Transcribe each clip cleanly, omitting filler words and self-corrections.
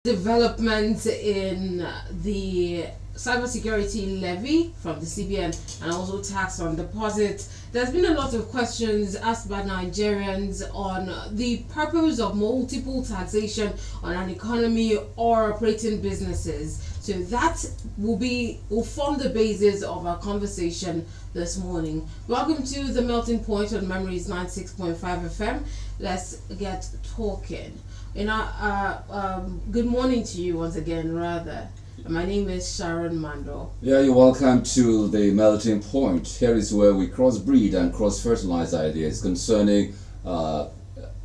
developments in the cybersecurity levy from the CBN and also tax on deposits. There's been a lot of questions asked by Nigerians on the purpose of multiple taxation on an economy or operating businesses. So that will form the basis of our conversation this morning. Welcome to the Melting Point on Memories 96.5 FM. Let's get talking. Good morning to you once again, rather. My name is SHARON MANDOR. Yeah, you're welcome to the Melting Point. Here is where we cross-breed and cross-fertilize ideas concerning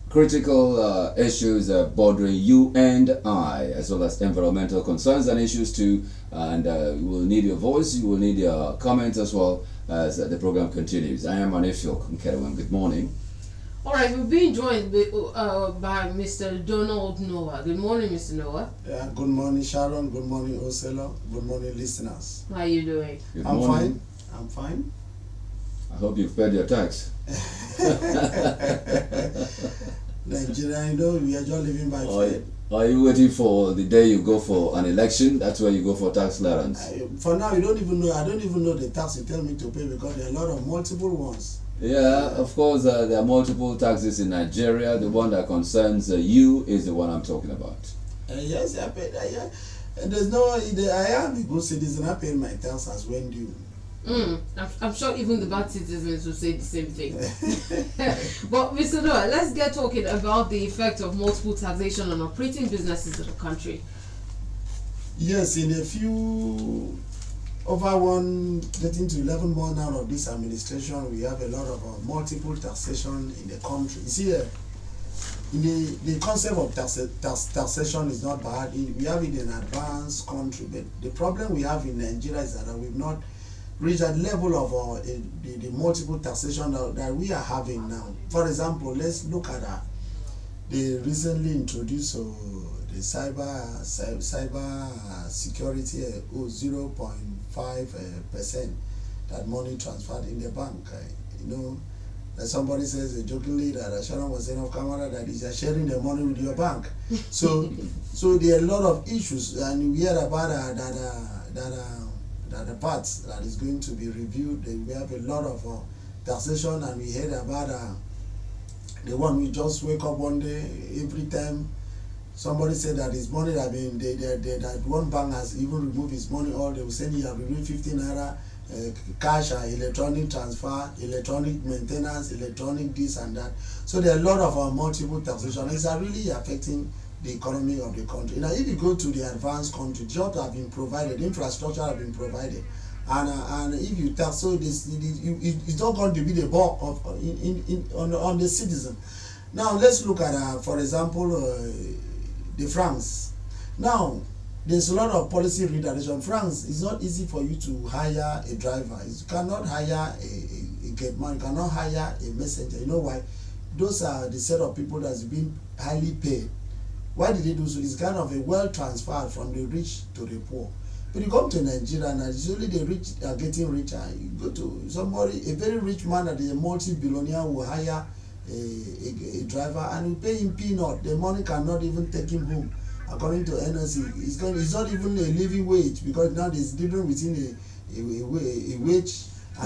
critical issues bordering you and I, as well as environmental concerns and issues too. And you will need your voice, you will need your comments as well as the program continues. I am ANIEFIOK, NKEREUWEM. Good morning. All right, we're being joined by Mr. Donald Noah. Good morning, Mr. Noah. Yeah, good morning, Sharon. Good morning, Oselo. Good morning, listeners. How are you doing? Good I'm morning. fine. I'm fine. I hope you've paid your tax. Nigeria, you know, we are just living by faith. Are you waiting for the day you go for an election? That's where you go for tax clearance. For now, you don't even know. I don't even know the tax you tell me to pay because there are a lot of multiple ones. Yeah, of course, there are multiple taxes in Nigeria. The one that concerns you is the one I'm talking about. Yes, I paid. There's no. I am a good citizen. I pay my tax as when due. I'm sure even the bad citizens will say the same thing. But Mr. Noah, let's get talking about the effect of multiple taxation on operating businesses in the country. Yes, in a few, getting to 11 months now of this administration, we have a lot of multiple taxation in the country. You see, the concept of taxation is not bad. We have it in an advanced country, but the problem we have in Nigeria is that we've not reach that level of the multiple taxation that we are having now. For example, let's look at the recently introduced the cyber security 0.5% that money transferred in the bank. You know, that somebody says jokingly that Sharon was saying off camera that is sharing the money with your bank. So there are a lot of issues, and we hear about that the parts that is going to be reviewed. We have a lot of taxation, and we heard about the one we just wake up one day, every time somebody said that his money that that one bank has even removed his money, or they will say he have removed 15 naira cash, electronic transfer, electronic maintenance, electronic this and that. So there are a lot of multiple taxation. It's really affecting the economy of the country. Now, if you go to the advanced country, jobs have been provided, infrastructure have been provided, and if you tax, so it's not going to be the bulk of on the citizen. Now, let's look at, for example, the France. Now, there's a lot of policy redirection. France, it's not easy for you to hire a driver. You cannot hire a gate man. You cannot hire a messenger. You know why? Those are the set of people that's been highly paid. Why did they do so? It's kind of a wealth transfer from the rich to the poor. But you come to Nigeria, and usually the rich are getting richer. You go to somebody, a very rich man that is a multi-billionaire will hire a driver, and you pay him peanut. The money cannot even take him home. According to NSC, it's not even a living wage, because now there's difference between a wage, a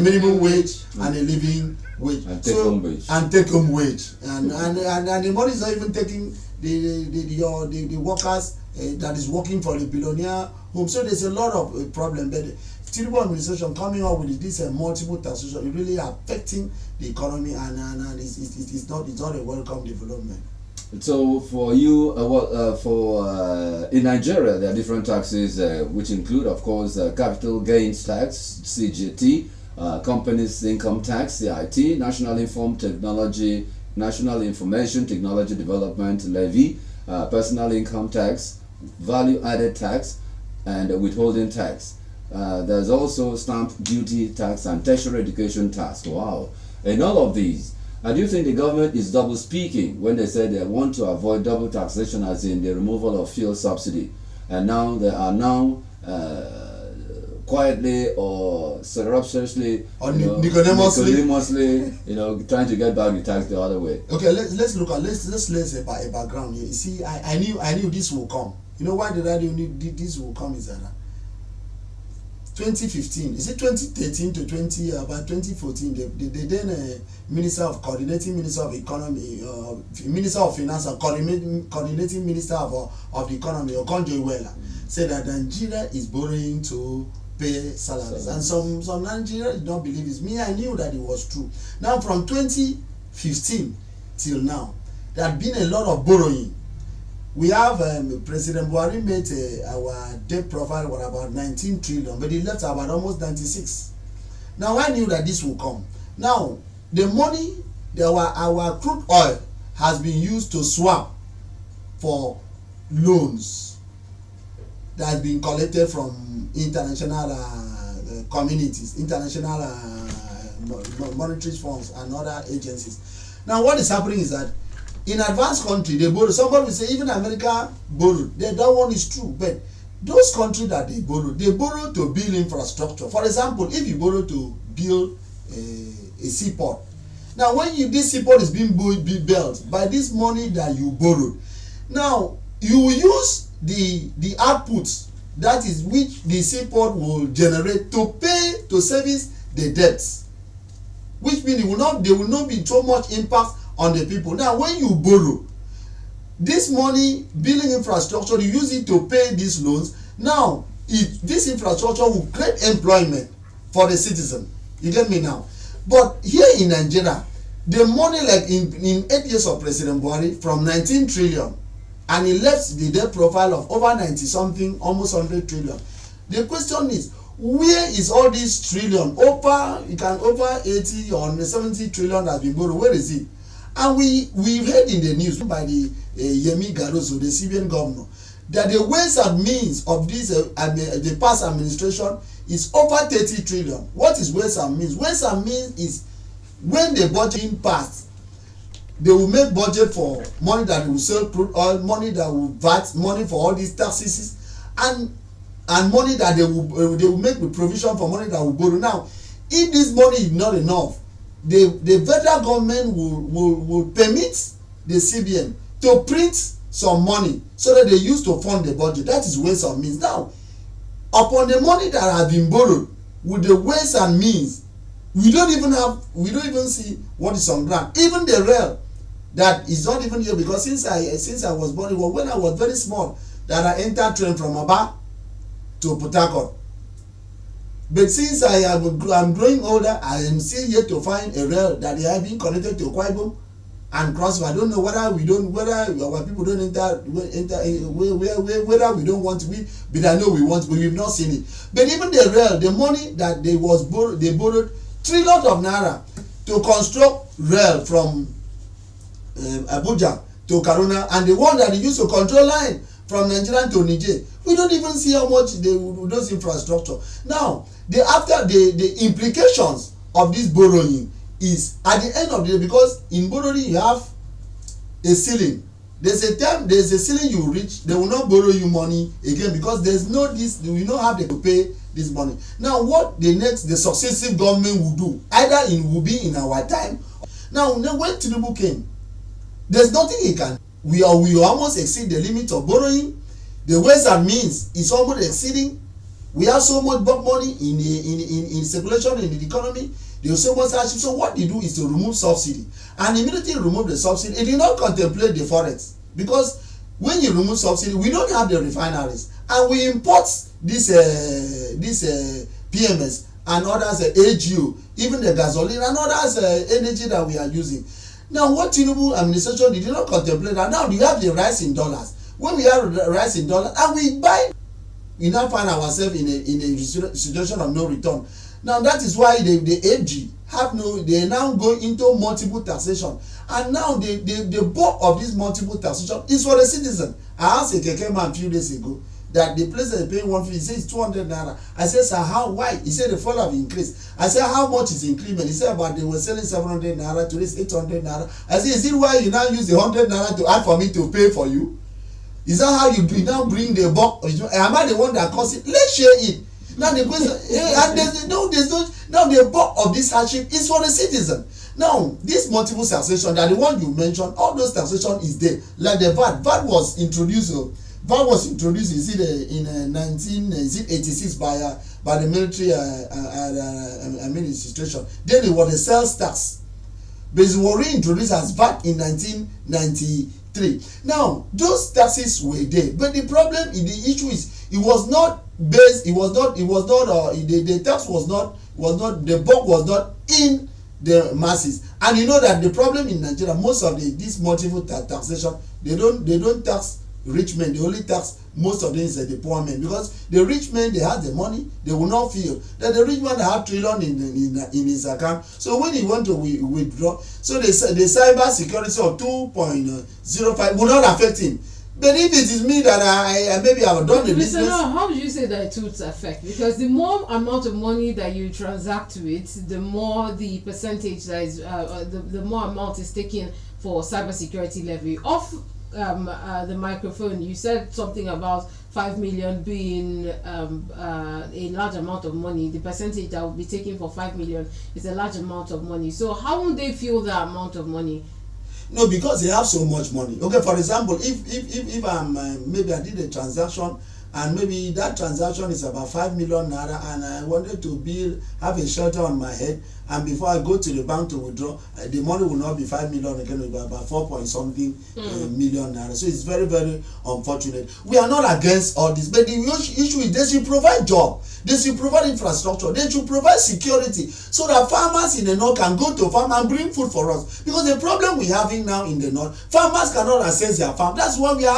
minimum wage and a living wage, and take-home wage, and take-home wage, and the money is not even taking the workers that is working for the billionaire home. So there's a lot of problem. But the Tinubu administration coming up with this in-multiple taxation, it really affecting the economy, and it's not a welcome development. So for you, in Nigeria, there are different taxes which include, of course, capital gains tax, CGT, companies income tax, CIT, National Information Technology Development Levy, personal income tax, value added tax, and withholding tax. There's also stamp duty tax and tertiary education tax. Wow. In all of these, do you think the government is double speaking when they say they want to avoid double taxation, as in the removal of fuel subsidy? And now there are quietly or surreptitiously or Nicodemously, trying to get back the tax the other way. Okay, let's look at let's lay a background here. You see, I knew this will come. You know why did I knew this will come is that 2015, is it 2013 to about 2014, the then Minister of Coordinating Minister of Economy, Minister of Finance and Coordinating Minister of the Economy, NKEREUWEM, said that Nigeria is borrowing to pay salaries. And some Nigerians did not believe it. Me, I knew that it was true. Now from 2015 till now, there had been a lot of borrowing. We have President Buhari made our debt profile was about 19 trillion, but he left about almost 96. Now I knew that this will come. Now the money, our crude oil has been used to swap for loans that has been collected from international communities, international monetary funds and other agencies. Now what is happening is that in advanced country they borrow. Somebody will say even America borrowed. That one is true, but those countries that they borrow to build infrastructure. For example, if you borrow to build a seaport, now when this seaport is being built by this money that you borrowed, now you will use the outputs, that is which the seaport will generate to service the debts, which means there will not be so much impact on the people. Now when you borrow this money, building infrastructure, you use it to pay these loans. Now this infrastructure will create employment for the citizen. You get me now? But here in Nigeria, the money, like in 8 years of President Buhari, from 19 trillion, and he left the debt profile of over 90 something, almost 100 trillion. The question is, where is all this trillion? Over 80 or 70 trillion has been borrowed. Where is it? And we heard in the news by the Yemi Garoso, the CBN governor, that the ways and means of this the past administration is over 30 trillion. What is ways and means? Ways and means is when the budget passed, they will make budget for money that will sell crude oil, money that will VAT, money for all these taxes, and money that they will make the provision for money that will borrow. Now, if this money is not enough, the federal government will permit the CBN to print some money so that they use to fund the budget. That is ways and means. Now, upon the money that has been borrowed, with the ways and means, we don't even see what is on ground. Even the rail that is not even here, because since I was born, it was when I was very small that I entered train from Aba to Port Harcourt. But since I'm growing older, I am still yet to find a rail that they have been connected to Kwaibom and cross. I don't know whether our people don't enter whether we don't want to be, but I know we want to, but we've not seen it. But even the rail, the money that they borrowed trillions of naira to construct rail from Abuja to Kaduna, and the one that they used to control line from Nigeria to Niger, we don't even see how much those infrastructure. Now, the implications of this borrowing is at the end of the day, because in borrowing you have a ceiling. There's a ceiling you reach, they will not borrow you money again, because you will not have to pay this money. Now, what the successive government will do, either will be in our time. Now when Tinubu came, there's nothing he can. We almost exceed the limit of borrowing. The ways and means is almost exceeding. We have so much money in circulation in the economy. There's so much hardship. So what they do is to remove subsidy, and immediately remove the subsidy. It did not contemplate the forex, because when you remove subsidy, we don't have the refineries, and we import this PMS and others, AGO, even the gasoline and others energy that we are using. Now, what Tinubu administration did not contemplate, and now you have the rise in dollars. When we have the rise in dollars and we buy, we now find ourselves in a situation of no return. Now that is why the AG they now go into multiple taxation, and now the bulk of this multiple taxation is for the citizen. I asked a keke man a few days ago that the place that they pay 150, he says 200 naira. I said, sir, how? Why? He said the fall have increased. I said, how much is increment? He said, about they were selling 700 naira, today it's 800 naira. I said, is it why you now use the 100 naira to add for me to pay for you? Is that how you now bring the bulk? Am I the one that caused it? Let's share it. Now the question, and there's no, now the bulk of this hardship is for the citizen. Now, this multiple taxation, that the one you mentioned, all those taxation is there. Like the VAT. VAT was introduced. VAT was introduced. Is it in 1986 by the military administration? Then it was a sales tax. But it was reintroduced as VAT in 1993. Now, those taxes were there, but the problem, the issue is, it was not based. The tax was not. The bulk was not in the masses. And you know that the problem in Nigeria, most of this multiple taxation, they don't tax rich men, they only tax most of them is the poor men, because the rich men, they have the money, they will not feel that the rich man have trillion in his account. So when he want to withdraw, so the cyber security of 2.05 will not affect him. But if it is me that I maybe have done the business. No, how do you say that it would affect? Because the more amount of money that you transact with, the more the percentage that is, the more amount is taken for cybersecurity levy. Off the microphone, you said something about 5 million being a large amount of money. The percentage that will be taken for 5 million is a large amount of money. So how would they feel that amount of money? No, because they have so much money. Okay, for example, if I'm maybe I did a transaction and maybe that transaction is about 5 million naira, and I wanted to have a shelter on my head, and before I go to the bank to withdraw, the money will not be 5 million again, it will be about 4 point something million naira. So it's very, very unfortunate. We are not against all this, but the issue is they should provide job, they should provide infrastructure, they should provide security, so that farmers in the north can go to farm and bring food for us. Because the problem we're having now in the north, farmers cannot access their farm. That's why we're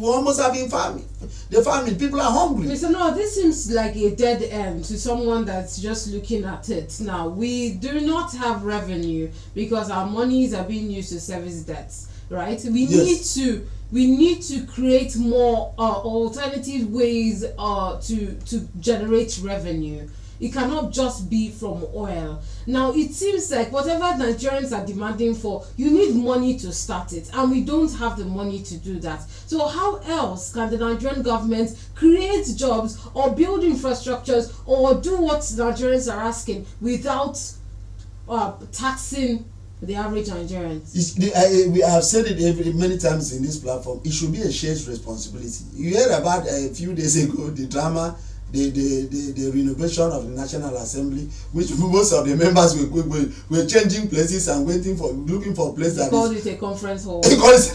almost having farming. The farming people are hungry. Mr. No, this seems like a dead end to someone that's just looking at it. Now, we do not have revenue because our monies are being used to service debts, right? We need to create more alternative ways to generate revenue. It cannot just be from oil. Now, it seems like whatever Nigerians are demanding for, you need money to start it, and we don't have the money to do that. So how else can the Nigerian government create jobs or build infrastructures or do what Nigerians are asking without taxing the average Nigerians? We have said it many times in this platform. It should be a shared responsibility. You heard about a few days ago the drama, the renovation of the National Assembly, which most of the members were changing places and looking for places. They called it a conference hall. They call it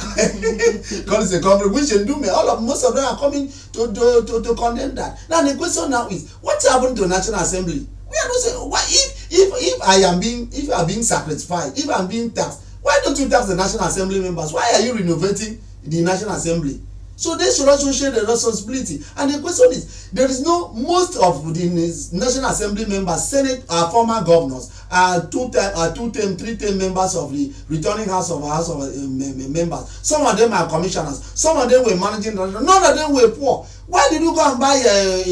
a conference, which they do. Most of them are coming to condemn that. Now the question now is, what happened to the National Assembly? We are not saying, why if I am being sacrificed, if I'm being taxed, why don't you tax the National Assembly members? Why are you renovating the National Assembly? So they should also share the responsibility. And the question is, there is most of the National Assembly members, Senate, are former governors, are two-term, three-term members of the returning House of members. Some of them are commissioners. Some of them were managing directors. None of them were poor. Why did you go and buy a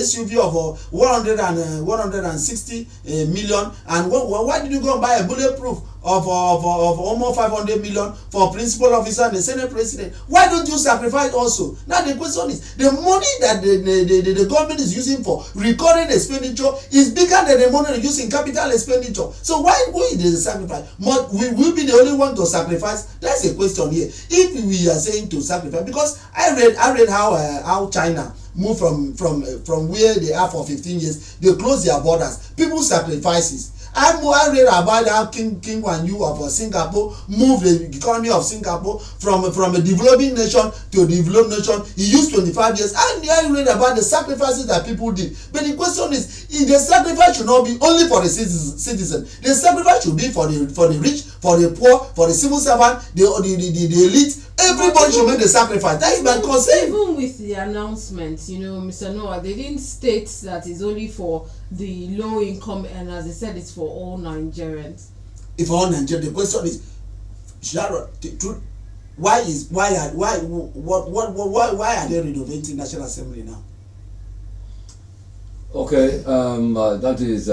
SUV of 160 million? And why did you go and buy a bulletproof of almost 500 million for principal officer and the Senate president? Why don't you sacrifice also? Now the question is, the money that the government is using for recurring expenditure is bigger than the money used in capital expenditure. So why is the sacrifice? We will be the only one to sacrifice? That's a question here. If we are saying to sacrifice, because I read how China moved from where they are for 15 years, they close their borders. People sacrifices. I read about how King Wan Yu of Singapore moved the economy of Singapore from a developing nation to a developed nation. He used 25 years. I read about the sacrifices that people did. But the question is, the sacrifice should not be only for the citizen. The sacrifice should be for the rich, for the poor, for the civil servant, the elite. Everybody should make the sacrifice. That is my concern. Even with the announcement, Mr. Noah, they didn't state that it's only for the low income earners. They said it's for all Nigerians. If all Nigerians, the question is, Sharon, why are they renovating National Assembly now? Okay, that is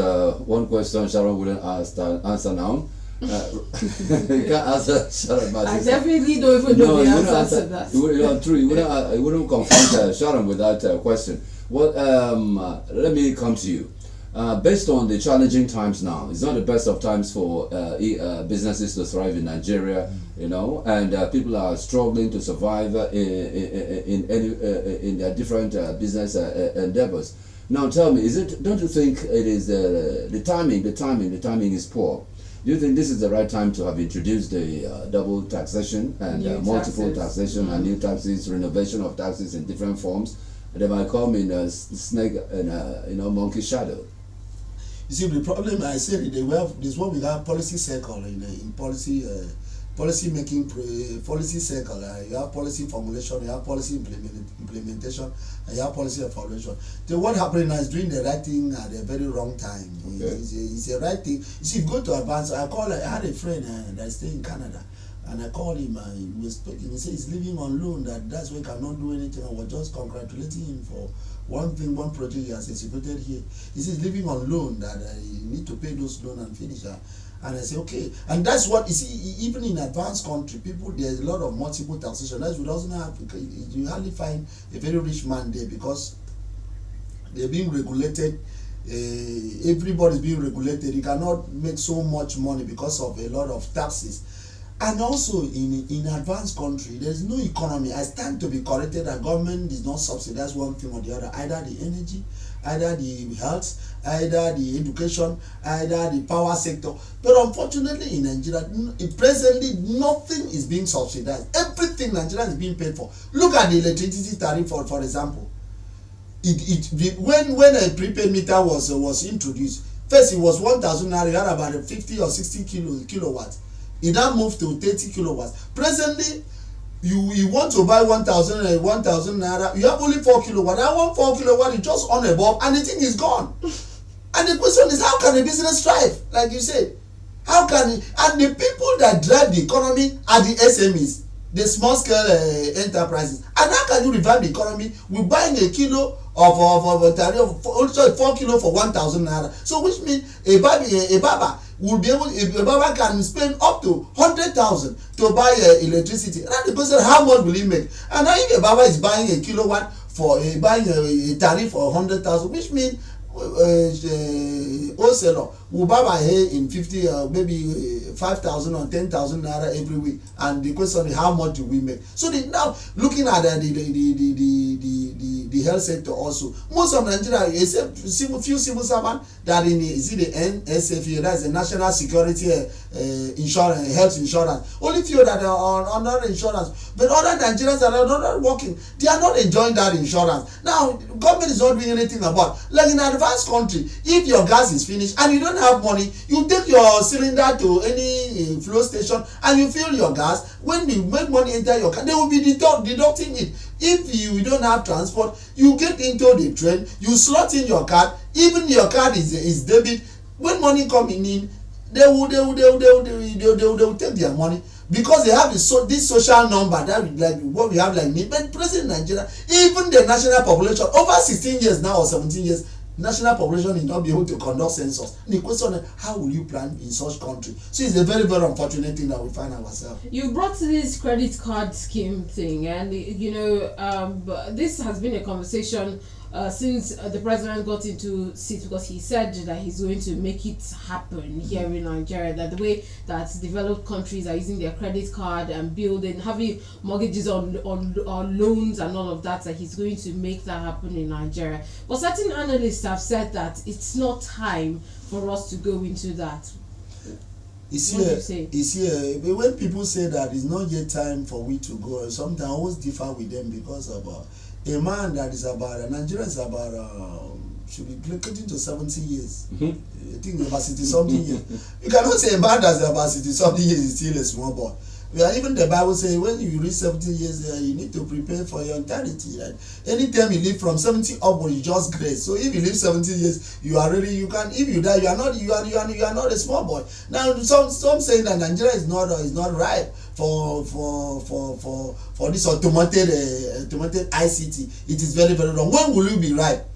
one question Sharon wouldn't answer now. You can't answer Sharon. I definitely don't even know the answer to that. You wouldn't confront Sharon with that question. Well, let me come to you. Based on the challenging times now, it's not the best of times for businesses to thrive in Nigeria, you know, and people are struggling to survive in their different business endeavors. Now, tell me, don't you think it is the timing is poor? Do you think this is the right time to have introduced the double taxation and multiple taxation and new taxes, renovation of taxes in different forms? They might come in a snake and monkey shadow. You see, the problem I said this what we have policy circle in policy making policy circle. You have policy formulation, you have policy implementation, and you have policy evaluation. So what happened now is doing the right thing at a very wrong time. Okay. It's a right thing. You see, go to advance. I had a friend that stay in Canada. And I called him and he was speaking. He said he's living on loan, that's why he cannot do anything. I was just congratulating him for one project he has executed here. He says he's living on loan, that you need to pay those loans and finish that. And I say, okay. And that's what, you see, even in advanced country, people, there's a lot of multiple taxation. That's what doesn't have, you hardly find a very rich man there because they're being regulated. Everybody's being regulated. You cannot make so much money because of a lot of taxes. And also in advanced country, there's no economy. I stand to be corrected that government is not subsidize one thing or the other, either the energy, either the health, either the education, either the power sector. But unfortunately in Nigeria, presently nothing is being subsidized. Everything Nigeria is being paid for. Look at the electricity tariff for example. When a prepaid meter was introduced, first it was 1,000 naira, you had about 50 or 60 kilowatts. It now moved to 30 kilowatts. Presently, you want to buy 1,000 naira, you have only 4 kilowatts. I want 4 kilowatts, it's just on a bulb, and the thing is gone. And the question is, how can a business thrive? Like you said, how can it? And the people that drive the economy are the SMEs, the small scale enterprises. And how can you revive the economy? We're buying a kilo of also 4 kilo for 1,000 naira. So which means a barber will be able, a barber can spend up to 100,000 to buy electricity. And the question, how much will he make? And now if a barber is buying a kilowatt for buying a tariff for 100,000, which means wholesaler will buy my hair in 50 maybe 5,000 or 10,000 naira every week. And the question is, how much do we make? So now looking at the health sector also, most of Nigeria, except few civil servants that the NSFA, that's the National Security Insurance, Health Insurance, only few that are on other insurance. But other Nigerians that are not working, they are not enjoying that insurance. Now government is not doing anything about. Like in advanced country, if your gas is finished and you don't have money, you take your cylinder to any flow station and you fill your gas. When you make money enter your car, they will be deducting it. If you don't have transport, you get into the train, you slot in your card, even your card is debit. When money coming in, they will take their money because they have this social number that like what we have like me. But present in Nigeria, even the national population over 16 years now or 17 years, national population will not be able to conduct census. The question is, how will you plan in such country? So it's a very, very unfortunate thing that we find ourselves. You brought this credit card scheme thing, and this has been a conversation since the president got into seat, because he said that he's going to make it happen here in Nigeria, that the way that developed countries are using their credit card and building, having mortgages on loans and all of that he's going to make that happen in Nigeria. But certain analysts have said that it's not time for us to go into that. But when people say that it's not yet time for we to go, sometimes I always differ with them because of a man that is about, Nigeria is about, should be getting to 70 years. I think about 60 something years. You cannot say a man that's about 60 something years is still a small boy. Even the Bible says when you reach 70 years, you need to prepare for your eternity. Right? Anytime you live from 70 upward, you just grace. So if you live 70 years, you are ready. You can. If you die, you are not a small boy. Now some saying that Nigeria is not ripe for this automated ICT. It is very, very wrong. When will you be ripe?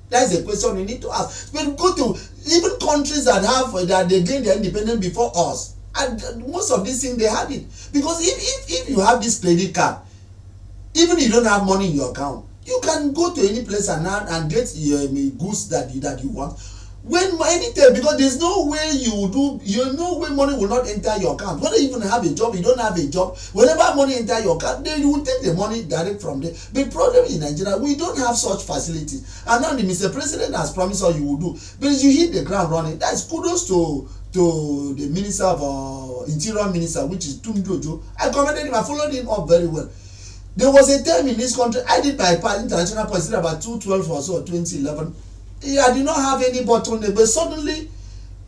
That's a question you need to ask. But go to even countries that they gained their independence before us. And most of these things, they had it. Because if you have this credit card, even if you don't have money in your account, You can go to any place and get goods that you want. When anything, because there's no way no way money will not enter your account. Whether you even have a job, you don't have a job, whenever money enter your account, then you will take the money direct from there. The problem in Nigeria, we don't have such facilities. And now the Mr. President has promised all you will do. But if you hit the ground running, that's kudos to the Minister of Interior Minister, which is Tunjojo. I commended him, I followed him up very well. There was a time in this country, I did my international policy about 2012 or so, 2011. I did not have any bottleneck, but suddenly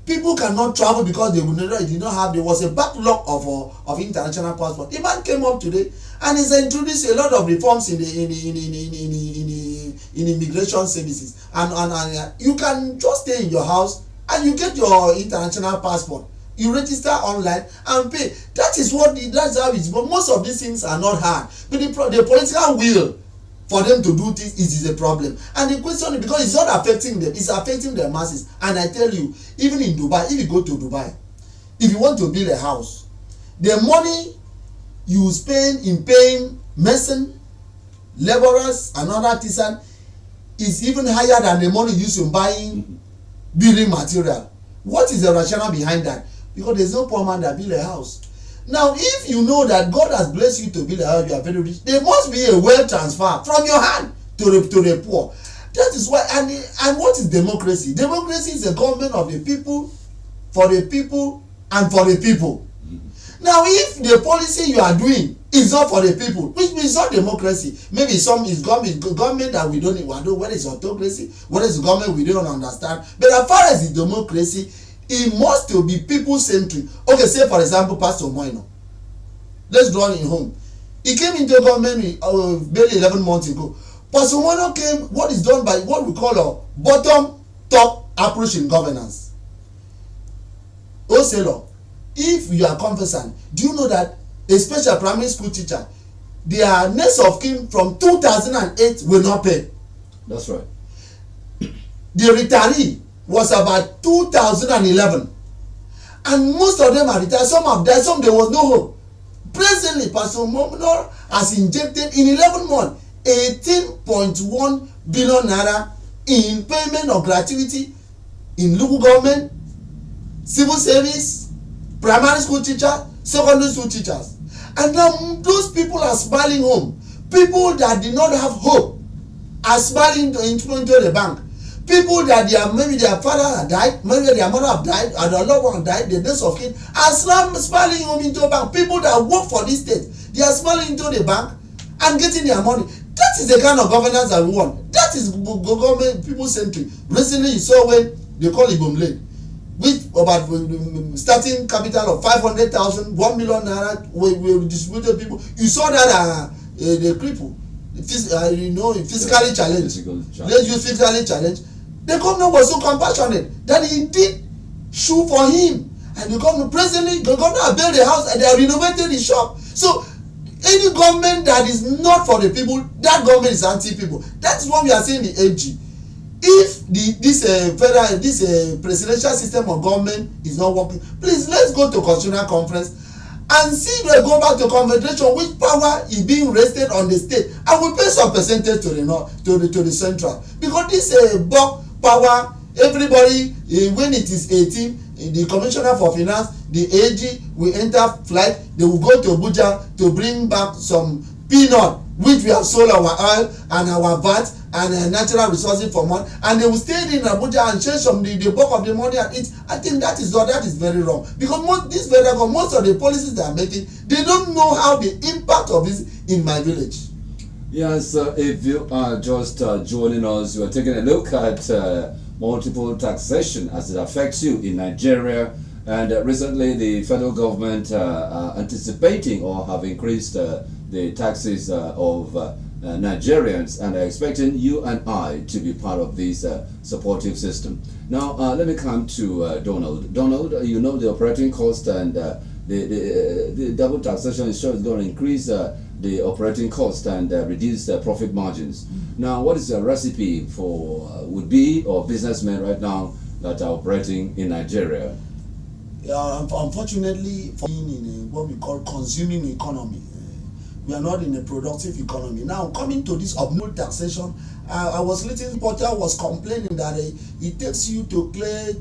people cannot travel because they did not have. There was a backlog of international passport. The man came up today and he's introduced a lot of reforms in immigration services, and you can just stay in your house and you get your international passport. You register online and pay. That's how it's. But most of these things are not hard. But the political will for them to do this is a problem. And the question is, because it's not affecting them, it's affecting the masses. And I tell you, even in Dubai, if you go to Dubai, if you want to build a house, the money you spend in paying mason, laborers, and other artisans is even higher than the money used in buying building material. What is the rationale behind that? Because there's no poor man that build a house. Now, if you know that God has blessed you to build a house, you are very rich, there must be a wealth transfer from your hand to the poor. That is why, and what is democracy? Democracy is a government of the people, for the people, and for the people. Now, if the policy you are doing is not for the people, which means not democracy, maybe some is government that we don't know whether it's autocracy, whether it's government we don't understand. But as far as the democracy, it must to be people-centric. Okay, say for example, Pastor Moino. Let's draw him home. He came into government barely 11 months ago. Pastor Moino came, what is done by what we call a bottom-top approach in governance. Oselo, if you are conversant, do you know that a special primary school teacher, their next of kin from 2008 will not pay? That's right. The retiree was about 2011, and most of them are retired. Some have died, some there was no hope. Presently, Pastor Mominor has injected in 11 months 18.1 billion naira in payment of gratuity in local government, civil service, primary school teachers, secondary school teachers. And now those people are smiling home. People that did not have hope are smiling into the bank. People that maybe their father had died, maybe their mother have died, and their loved one died, the next of kin are smiling home into a bank. People that work for this state, they are smiling into the bank and getting their money. That is the kind of governance that we want. That is government people-centric. Recently, you saw when they call Ibomle, which about starting capital of 500,000, 1 million naira, we distributed people. You saw that the cripple, physically challenged. Let's use physically challenged. The governor was so compassionate that he did shoe for him, and the governor presently, the governor built a house and they have renovated the shop. So any government that is not for the people, that government is anti-people. That's what we are saying the AG. If this presidential system of government is not working, please let's go to constitutional conference and see if we go back to confederation, which power is being rested on the state, and we pay some percentage to the north, to the central, because this bulk power, everybody when it is 18, the commissioner for finance, the AG will enter flight, they will go to Abuja to bring back some peanut which we have sold our oil and our VAT and natural resources for money, and they will stay in Abuja and share some the bulk of the money and eat. I think that is very wrong, because most of the policies they are making, they don't know how the impact of this in my village. Yes, if you are just joining us, you are taking a look at multiple taxation as it affects you in Nigeria. And recently the federal government are anticipating or have increased the taxes of Nigerians, and are expecting you and I to be part of this supportive system. Now, let me come to Donald. Donald, you know the operating cost, and the double taxation is sure is going to increase the operating cost and reduce the profit margins. Now, what is the recipe for would-be or businessmen right now that are operating in Nigeria? Unfortunately, in what we call consuming economy, We are not in a productive economy. Now, coming to this obnoxious taxation, I was listening, Porter was complaining that it takes you to clear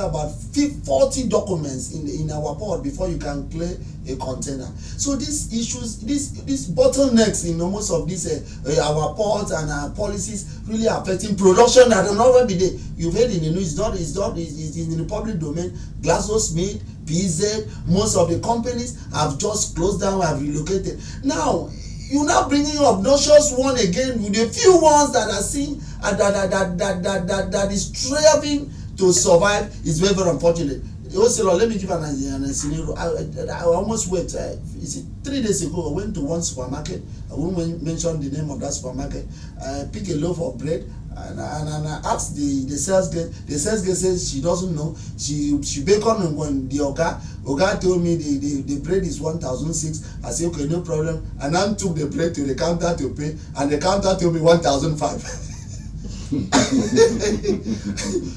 about 40 documents in our port before you can clear a container. So these issues, these bottlenecks in most of these our ports and our policies really affecting production at another day. You've heard in the news, it's in the public domain. GlaxoSmith, PZ, most of the companies have just closed down, have relocated. Now, you're now bringing obnoxious one again with a few ones that are seen that is striving to survive. Is very, very unfortunate. Also, let me give an scenario. I almost went. 3 days ago, I went to one supermarket. I won't mention the name of that supermarket. I picked a loaf of bread. And I asked the sales girl. The sales girl says she doesn't know. She beckoned when the Oga told me the bread is 1,006. I said okay, no problem. And I took the bread to the counter to pay, and the counter told me 1,005.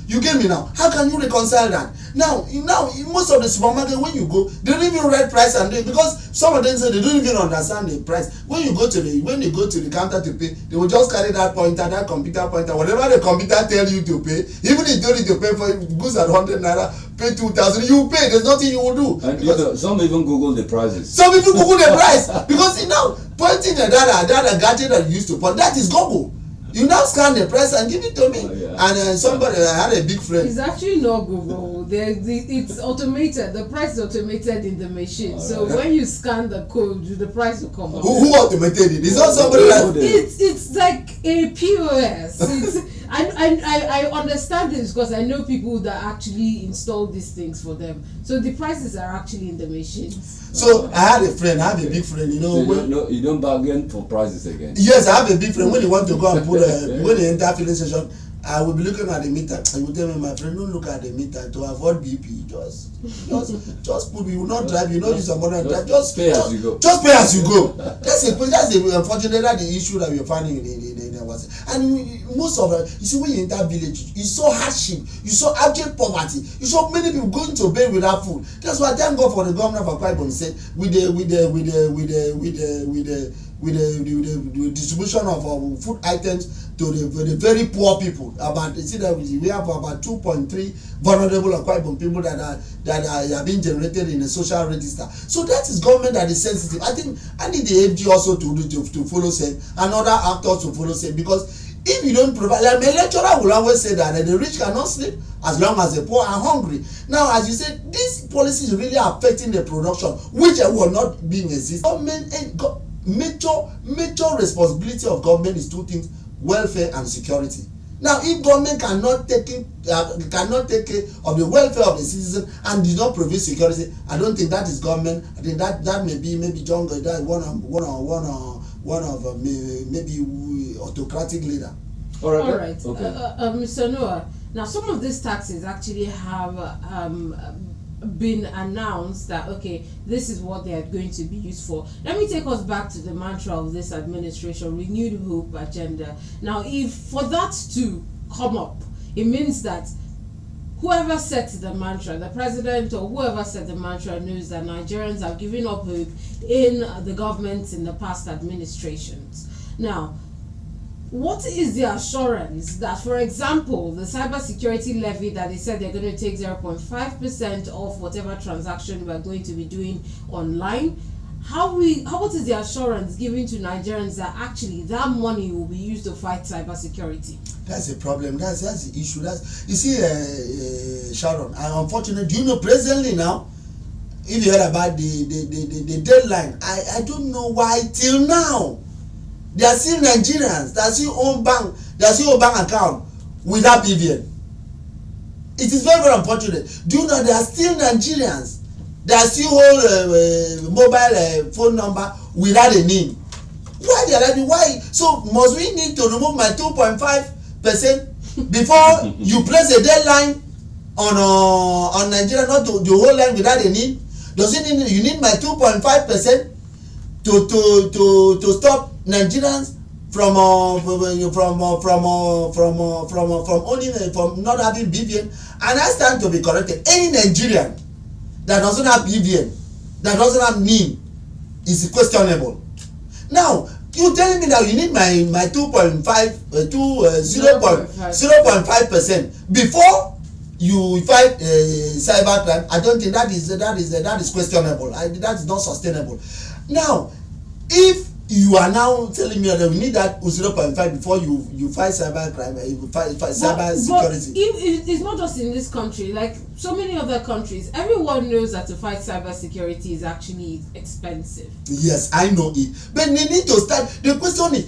You get me now? How can you reconcile that? Now in most of the supermarket, when you go, they don't even write price and because some of them say they don't even understand the price. When they go to the counter to pay, they will just carry that pointer, that computer pointer, whatever the computer tell you to pay. Even if you don't need to pay for goods at 100 naira, pay 2,000, you pay. There's nothing you will do. And some even Google the prices. Some even Google the price because now pointing the data gadget that you used to point, that is Google. You now scan the price and give it to me. Oh, yeah. And somebody, I had a big friend. It's actually not Google. It's automated. The price is automated in the machine. So when you scan the code, the price will come up. Who automated it? It's not somebody like. It's like a POS. I understand this because I know people that actually install these things for them. So the prices are actually in the machines. So I had a friend, I have a big friend, So you don't bargain for prices again? Yes, I have a big friend. When you want to go and put when they enter filling station, I will be looking at the meter. I will tell me, my friend, don't look at the meter to avoid BP. Just put. You will not drive. You know use some money and drive. Just pay as you go. Just pay as you go. That's unfortunately the issue that we're finding in our. And most of it, you see, when you enter village, you saw hardship, you saw abject poverty, you saw many people going to bed without food. That's why I thank God for the governor of Akwa Ibom said with the distribution of food items to the very poor people. About we have about 2.3 vulnerable Akwa Ibom people that are being generated in a social register. So that is government that is sensitive. I think I need the AFG also to follow same and other actors to follow same, because if you don't provide, like my lecturer will always say that the rich cannot sleep as long as the poor are hungry. Now, as you said, this policy is really affecting the production, which will not being exist. Government major responsibility of government is two things: welfare and security. Now, if government cannot take care of the welfare of the citizen and does not provide security, I don't think that is government. I think that may be John that one of maybe autocratic leader. All right. Okay. Mr. Noah, now some of these taxes actually have been announced that okay, this is what they are going to be used for. Let me take us back to the mantra of this administration: renewed hope agenda. Now, if for that to come up, it means that whoever set the mantra, the president or whoever set the mantra, knows that Nigerians have given up hope in the government in the past administrations. Now, what is the assurance that, for example, the cybersecurity levy that they said they're going to take 0.5% of whatever transaction we're going to be doing online, what is the assurance given to Nigerians that actually that money will be used to fight cybersecurity? That's a problem. That's the issue. You see, Sharon. Unfortunately, do you know presently now? If you heard about the deadline, I don't know why till now. There are still Nigerians that still own bank, account without BVN. It is very, very unfortunate. Do you know there are still Nigerians that still hold mobile phone number without a name? Why they are why? So must we need to remove my 2.5% before you place a deadline on Nigeria not to hold line without a name? Does it mean you need my 2.5% to stop Nigerians from owning from not having BVN? And I stand to be corrected. Any Nigerian that doesn't have BVN, that doesn't have NIN, is questionable. Now, you telling me that you need my 0.5% before you fight cyber crime. I don't think that is questionable. That is not sustainable. Now, if you are now telling me that we need that 0.5 before you fight cyber crime, you fight cyber security. But it's not just in this country. Like so many other countries, everyone knows that to fight cyber security is actually expensive. Yes, I know it. But they need to start. The question is,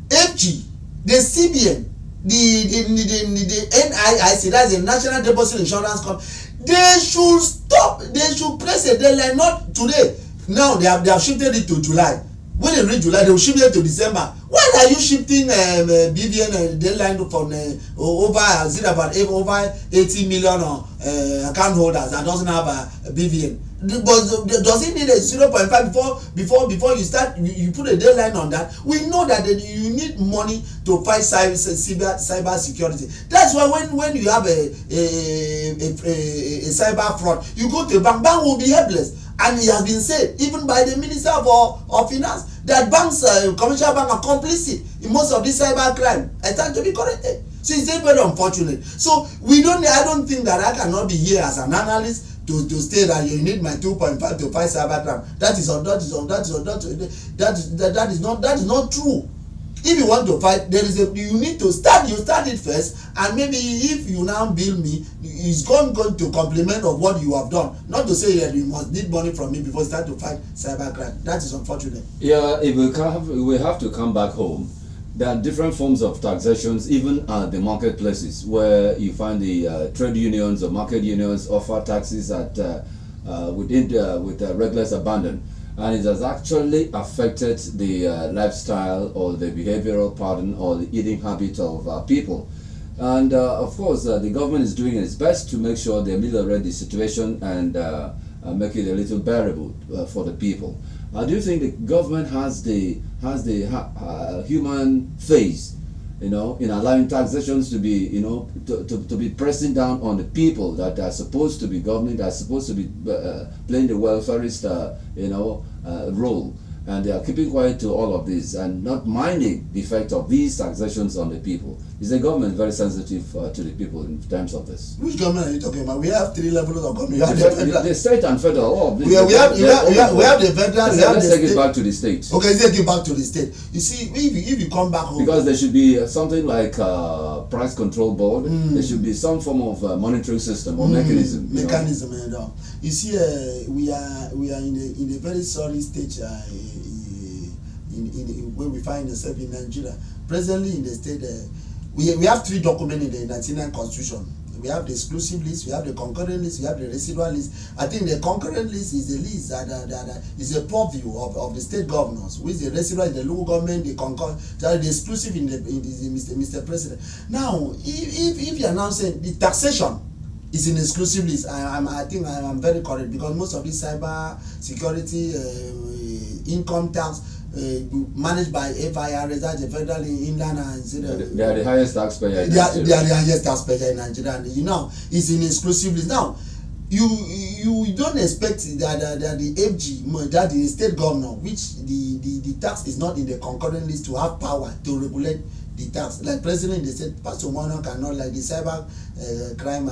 FG, the CBN, the NIIC, that's the National Deposit Insurance Company, they should stop. They should press a deadline. Not today. Now they have shifted it to July. When they reach July, they will shift it to December. Why are you shifting BVN deadline from over 80 million account holders that doesn't have a BVN? But does it need a 0.5 before you start? You put a deadline on that. We know that you need money to fight cyber security. That's why when you have a cyber fraud, you go to a bank. Bank will be helpless. And it has been said, even by the Minister of Finance, that banks, commercial banks are complicit in most of this cyber crime. I stand to be corrected. So it's very unfortunate. So I don't think that I cannot be here as an analyst to state that you need my 2.5 to fight cyber crime. That is not true. If you want to fight, you need to start. You start it first, and maybe if you now bill me, it's going to complement of what you have done. Not to say that you must need money from me before you start to fight cybercrime. That is unfortunate. Yeah, if we have to come back home. There are different forms of taxations, even at the marketplaces, where you find the trade unions or market unions offer taxes at with reckless abandon. And it has actually affected the lifestyle or the behavioral pattern or the eating habit of people. And of course, the government is doing its best to make sure they ameliorate the situation and make it a little bearable for the people. Do you think the government has the human face, in allowing taxations to be, to be pressing down on the people that are supposed to be governing, that are supposed to be playing the welfarist, role, and they are keeping quiet to all of this and not minding the effect of these taxations on the people? Is the government very sensitive to the people in terms of this? Which government are you talking about? We have 3 levels of government. We have the state and federal. We have the federal. Let's take it back to the state. Okay, let's take it back to the state. You see, if you come back home, because there should be something like price control board. There should be some form of monitoring system or mechanism. You see, we are in a very sorry stage where we find ourselves in Nigeria. Presently in the state, we have 3 documents in the 1999 Constitution. We have the exclusive list, we have the concurrent list, we have the residual list. I think the concurrent list is the list that is a purview of the state governors, with the residual in the local government, the concurrent, the exclusive in the Mr. President. Now, if you are now saying the taxation is an exclusive list, I think I'm very correct, because most of this cyber security, income tax, managed by FIRS, that's the federal inland and they are the highest taxpayer in Nigeria. They are the highest taxpayer in Nigeria, and it's an exclusive list. Now, you don't expect that the FG, that the state governor, which the tax is not in the concurrent list, to have power to regulate the tax. Like President in the state, Pastor Mono cannot, like the cyber crime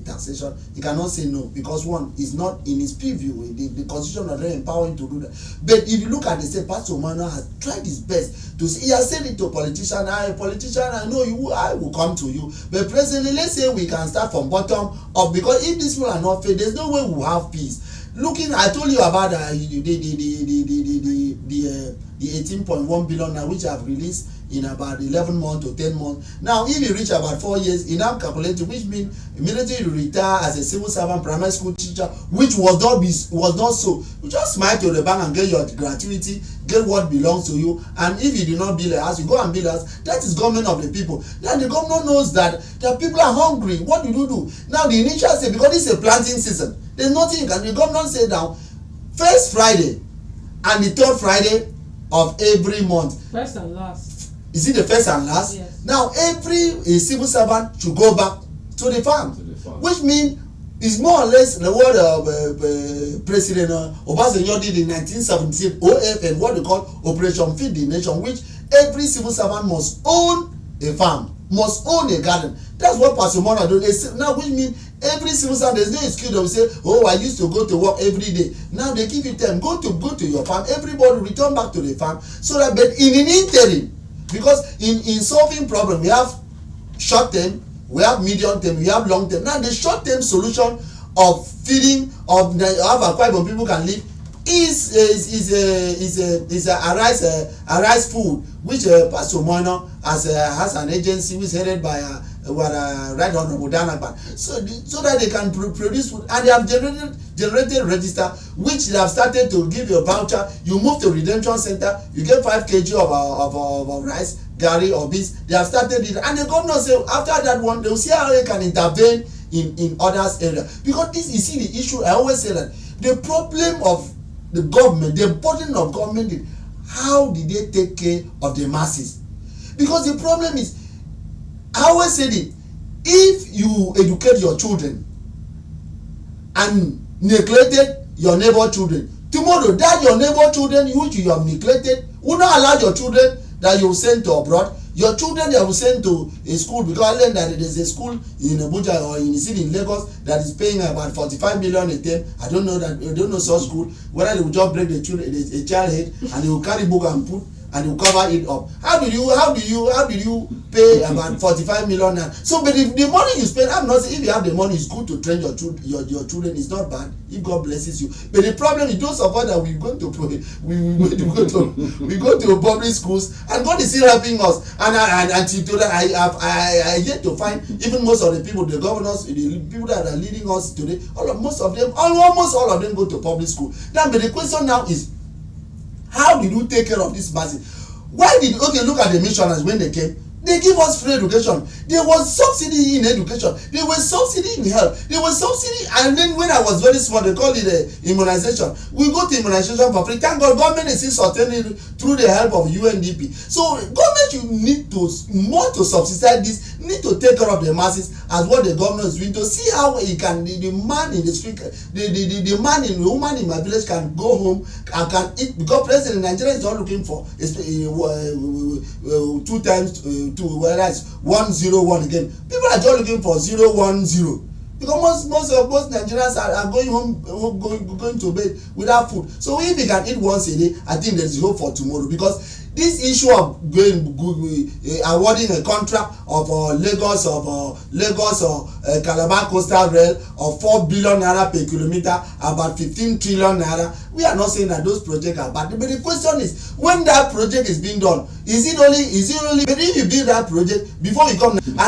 taxation, he cannot say no, because one is not in his preview. The constitution does not empower him to do that. But if you look at the state, Pastor Mono has tried his best to say, he has said it to politician, I know you, I will come to you. But presently, let's say we can start from bottom up, because if these people are not fair, there's no way we'll have peace. Looking, I told you about the 18.1 billion now, which I've released in about 11 months to 10 months. Now, if you reach about 4 years, you now calculate, which means immediately you retire as a civil servant, primary school teacher, which was not so. You just smile to the bank and get your gratuity, get what belongs to you. And if you do not bill us, you go and bill us. That is government of the people. Now the government knows that the people are hungry. What do you do? Now the initial say, because it's a planting season, there's nothing you can do. The government say now, first Friday and the 3rd Friday of every month. First and last. Is it the first and last? Yes. Now every civil servant should go back to the farm. Which means It's more or less the word President Obasanjo did in 1978 OFN, what they call Operation Feed the Nation, which every civil servant must own a farm, must own a garden. That's what Pastor Mona do. Now, which means every civil servant, there's no excuse to say, oh, I used to go to work every day. Now they give you time, go to your farm. Everybody return back to the farm, so that, but in an interim, because in solving problem, we have short term, we have medium term, we have long term. Now the short term solution of feeding of Akwa Ibom people can live is a rice food, which Pastor Moino has an agency which is headed by Right Honorable Danapan, so that they can produce food, and they have generated register, which they have started to give you a voucher. You move to redemption center, you get 5 kg of rice, gari or beans. They have started it, and the governor say after that one they will see how they can intervene in others area, because this, you see, the issue I always say that the problem of the government, the burden of government is how did they take care of the masses? Because the problem is, I always say it, if you educate your children and neglected your neighbor children, tomorrow that your neighbor children which you have neglected will not allow your children that you send to abroad, your children that will send to a school, because I learned that there is a school in Abuja or in the city in Lagos that is paying about 45 million a term. I don't know such school, whether they will just break the child head and they will carry book and put and you cover it up. How did you pay about 45 million now? So, but if the money you spend, I'm not saying if you have the money, it's good to train your children. It's not bad if God blesses you. But the problem is, don't support that we go to public schools, and God is still helping us. And until today, I yet to find even most of the people, the governors, the people that are leading us today, almost all of them go to public school. Now, but the question now is, how did you take care of this masses? Why did, look at the missionaries when they came. They give us free education. There was subsidy in education. There was subsidy in health. There was subsidy, and then when I was very small, they call it immunization. We go to immunization for free. Thank God, government is still sustaining through the help of UNDP. So government should need to more to subsidize this, need to take care of the masses as what the government is doing, to see how he can, the man in the street, the man in the woman in my village can go home and can eat, because president in Nigeria is not looking for 2 times 2, whether it's 101 again. People are just looking for 010, because most Nigerians are going home going to bed without food. So if you can eat once a day, I think there's hope for tomorrow, because this issue of awarding a contract of Lagos or Calabar Coastal Rail of 4 billion naira per kilometer, about 15 trillion naira. We are not saying that those projects are bad, but the question is, when that project is being done, is it only? But if you build that project before you come.